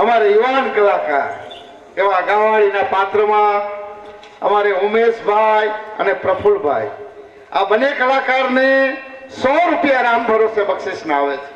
અમારે યુવાન કલાકાર એવા ગાવાડીના પાત્રમાં અમારે ઉમેશભાઈ અને પ્રફુલભાઈ આ બંને કલાકારને 100 રૂપિયા રામ ભરોસે બક્ષિસના આવે છે.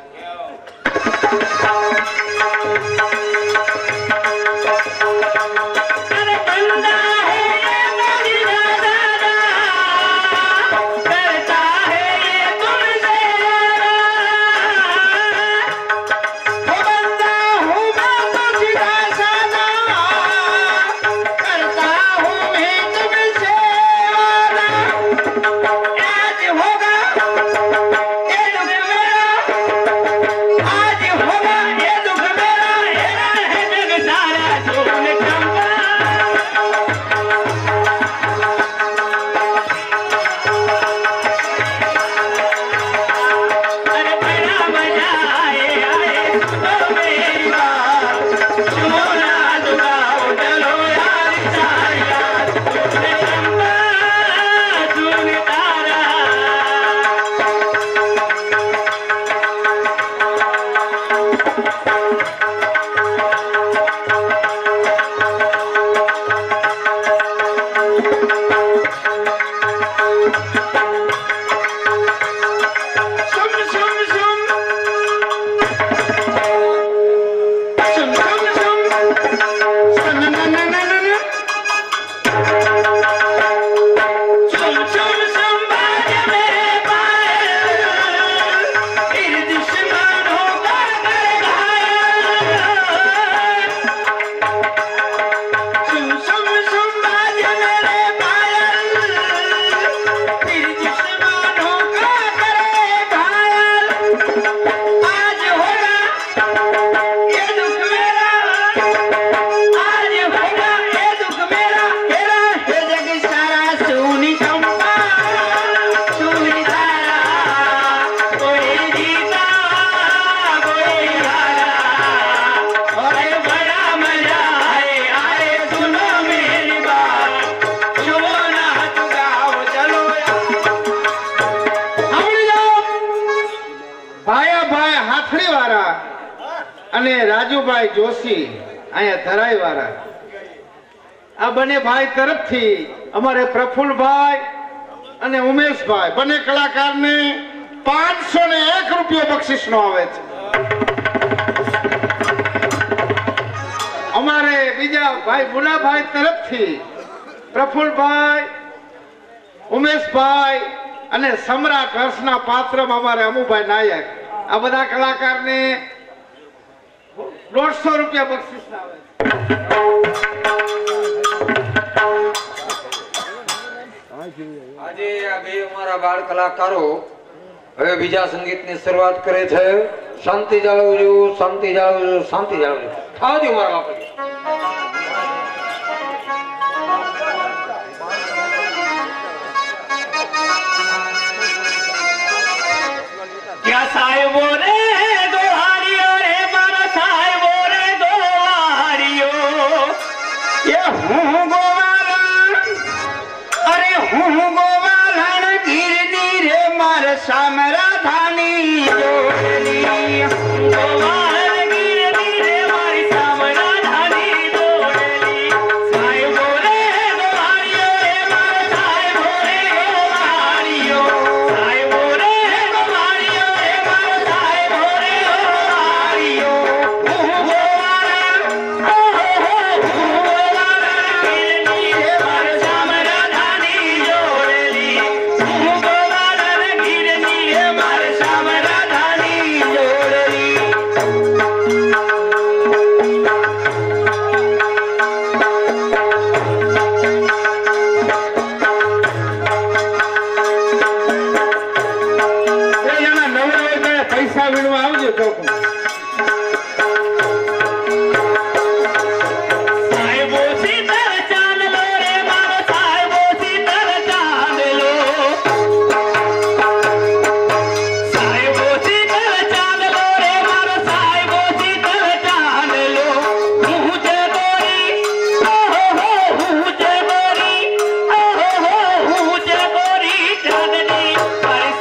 રાજુભાઈ જોશી અહીંયા ધરાઈ વાળા આ બંને ભાઈ તરફથી અમારે પ્રફુલભાઈ અને ઉમેશભાઈ બંને કલાકારને 501 રૂપિયા બક્ષિસનો આવે છે. અમારે બીજા ભાઈ મુનાભાઈ તરફથી પ્રફુલભાઈ ઉમેશભાઈ અને સમ્રાટ હર્ષના પાત્રમાં અમારે અમુભાઈ નાયક આ બધા કલાકારને 150 રૂપિયા બક્ષિસ આવે. આજે આ બે અમારા બાળ કલાકારો હવે બીજા સંગીતની શરૂઆત કરે છે. શાંતિ જાળવજો, શાંતિ જાળવજો, શાંતિ જાળવજો. થાવજો મારા બાપા. क्या साहेबो रे सामरा धानी जोड़ली गोवाल गिरनी रे मारी सामरा धानी जोड़ली साहेबो रे गोवारियो रे मार साहेबो रे गोवारियो साहेबो रे गोवारियो रे मार साहेबो रे गोवारियो गोवाला गिरनी रे मार सामरा धानी जोड़ली પૈસા વીણવા આવજો ચોકમાં.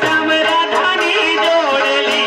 सामरा धानी जोड़ली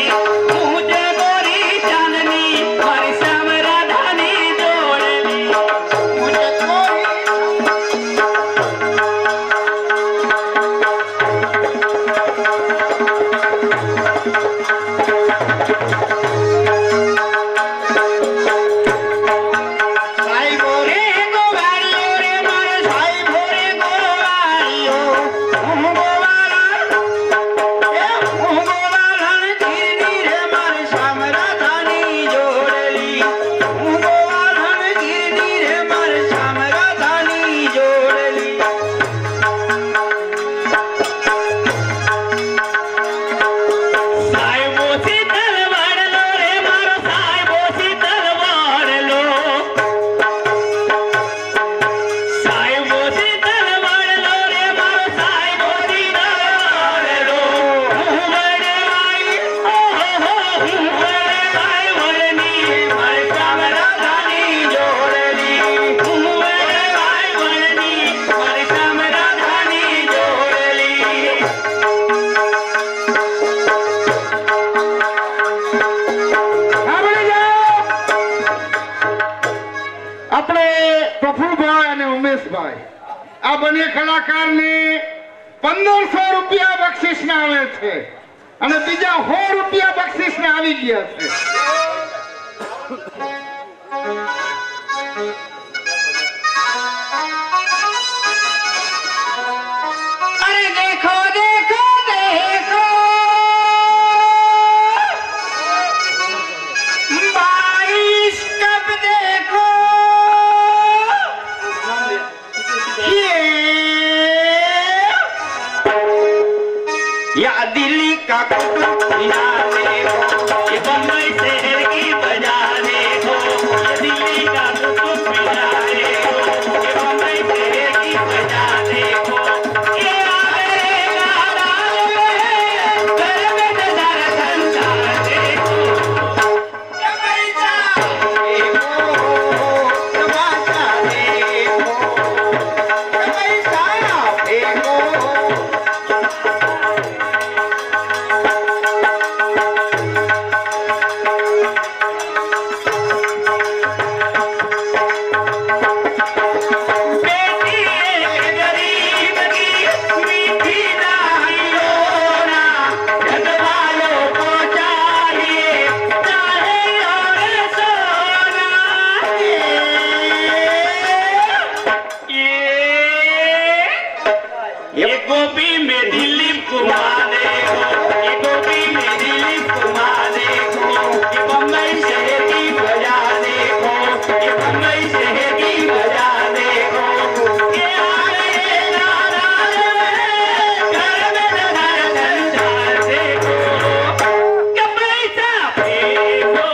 ઉમેશભાઈ આ બંને કલાકારને 1500 રૂપિયા બક્ષિસના આવે છે અને બીજા 100 રૂપિયા બક્ષિસના આવી ગયા છે. अरे देखो देखो देखो बारिश कब देखो या दिल्ली का कुतुब मीनार देखो ये बम्बई शहर की बाजार देखो ये दिल्ली का कुतुब मीनार देखो ये बम्बई शहर की बाजार देखो ये आगरे गाना घर में नजारा संसार देखो ये पैसा देखो तमाशा देखो ये पैसा देखो गोपी में दिलीप कुमार देखो ये गोपी में दिलीप कुमार देखो ये बम्बई शहर की बाजार देखो ये बम्बई शहर की बाजार देखो ये आगरे गाना घर में नजारा संसार देखो ये पैसा फेंको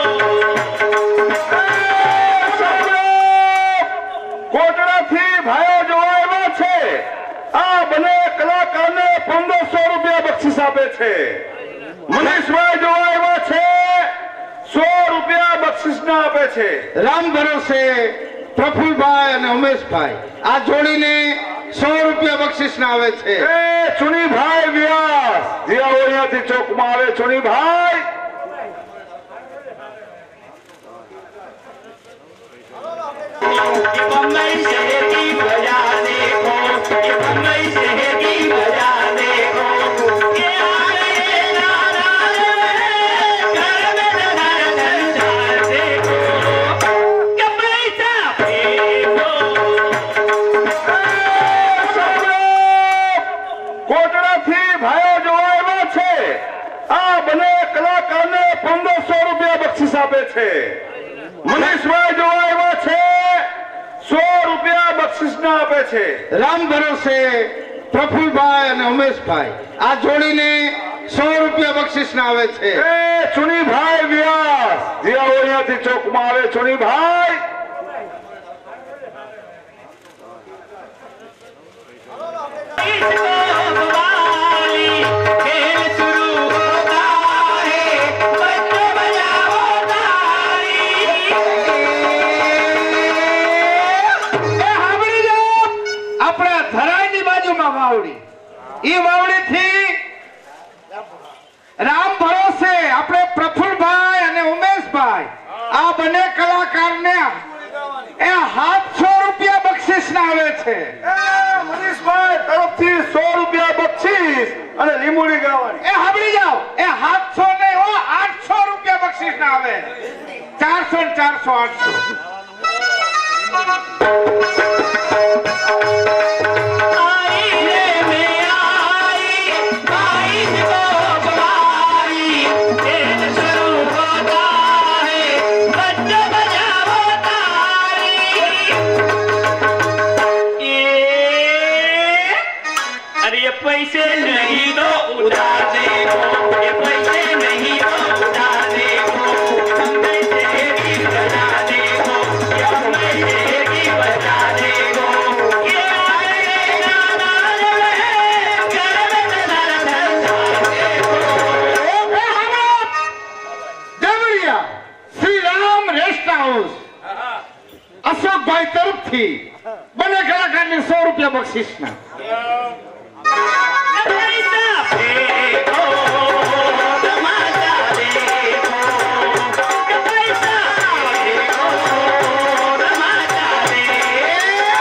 કોટડાથી ભાઈઓ જોવા આવ્યા છે. આ બંને કલાકારને 1500 રૂપિયા બક્ષિસ આપે છે. મનીષભાઈ જોવા આવ્યા છે 100 રૂપિયા બક્ષિસના આપે છે. રામ ભરોસે પ્રફુલભાઈ અને ઉમેશભાઈ આ જોડીને 100 રૂપિયા બક્ષિસના આવે છે. એ ચુનીભાઈ વ્યાસ જે આવો અહીંયાથી ચોકમાં આવે. ચુનીભાઈ ये बम्बई शहर की बाजार देखो ये बम्बई शहर की बाजार देखो ये आगरे गाना घर में नजारा संसार देखो ये पैसा फेंको કોટડાથી ભાઈઓ જોવા આવ્યા છે. આ બંને કલાકારને 1500 રૂપિયા બક્ષિસ આપે છે. મનીષભાઈ જોવા આવ્યા છે 100 રૂપિયા બક્ષિસના આપે છે. રામ ભરોસે પ્રફુલભાઈ અને ઉમેશભાઈ આ જોડીને 100 રૂપિયા બક્ષિસના આવે છે. એ ચુનીભાઈ વ્યાસ જે આવો અહીંયાથી ચોકમાં આવે. ચુનીભાઈ इसको वाली खेल शुरू होता है बच्चों बजाओ ताली એ સાંભળી જાઓ. આપણા ધરાઈની બાજુમાં વાવડી. ઈ વાવડીથી રામ ભરોસે આપણે પ્રફુલભાઈ અને ઉમેશભાઈ આ બંને કલાકારને એ 700 રૂપિયા બક્ષિસના આવે છે. મનીષભાઈ તરફથી 100 રૂપિયા બક્ષિસ અને લીંબુડી ગાવાની. એ સાંભળી જાઓ. એ 700 નહીં હો 800 રૂપિયા બક્ષિસના આવે. 400 ને 400 800. आई रे में आई बाईस को बारी खेल शुरू होता है बच्चों बजाओ ताली अरे ये पैसे नहीं दो उधार देखो ये पैसे नहीं दो उधार देखो बम्बई शहर की बाजार देखो ये बम्बई शहर की बाजार देखो ये आगरे गाना घर में नजारा संसार देखो देवरिया श्री राम रेस्ट हाउस અશોકભાઈ તરફથી બંને કલાકારને 100 રૂપિયા બક્ષિસના. पैसा फेंको तमाशा देखो पैसा फेंको तमाशा देखो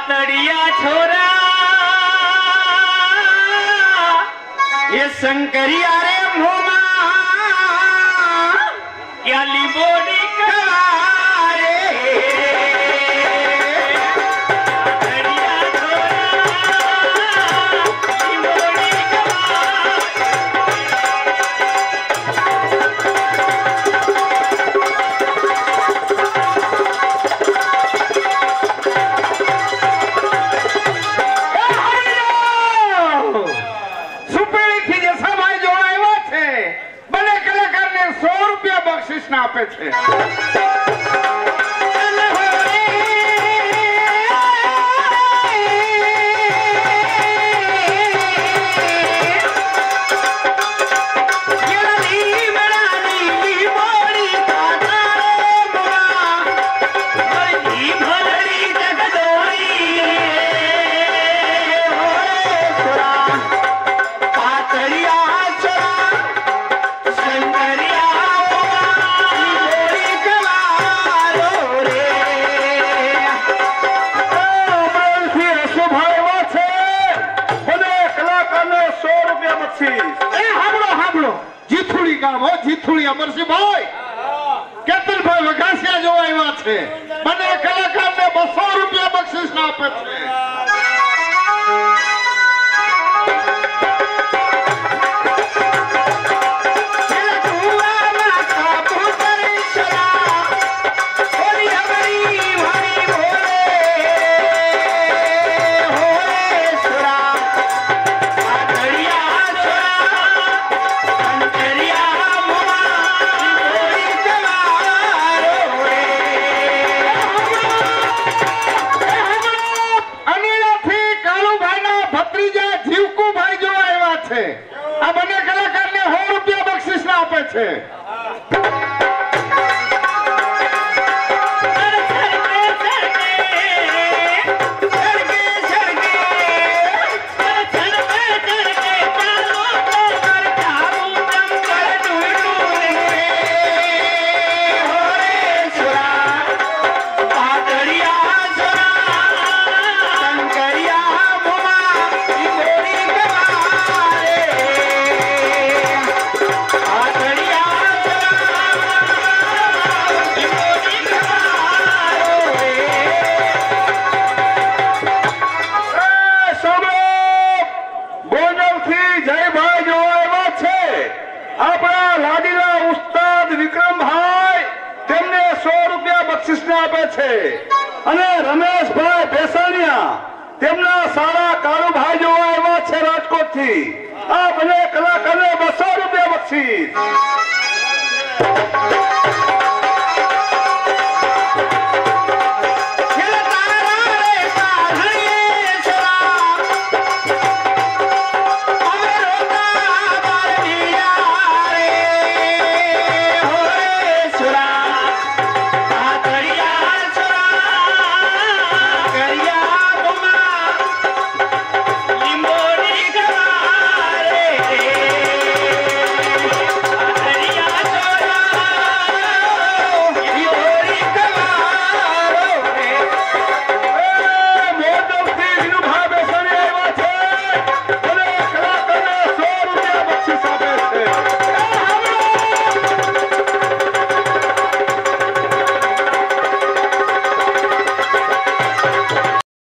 पातड़िया छोरा ये शंकरिया रे मोमा क्या लिबोड़ी करारे पातड़िया छोरा लिबोड़ी बख्शिश ना આપે છે જીથુડી અમરસિંહ ભાઈ કેતનભાઈ વઘાસિયા જોવા આવ્યા છે મને કલાકારને 200 રૂપિયા બક્ષિસ ના આપે છે આ બંને કલાકારને 100 રૂપિયા બક્ષિસ ના આપે છે અને રમેશભાઈ ભેસાણિયા તેમના સારા કાળુભાઈ જોવા આવ્યા છે રાજકોટ થી આ બંને કલાકારને 200 રૂપિયા બક્ષિસ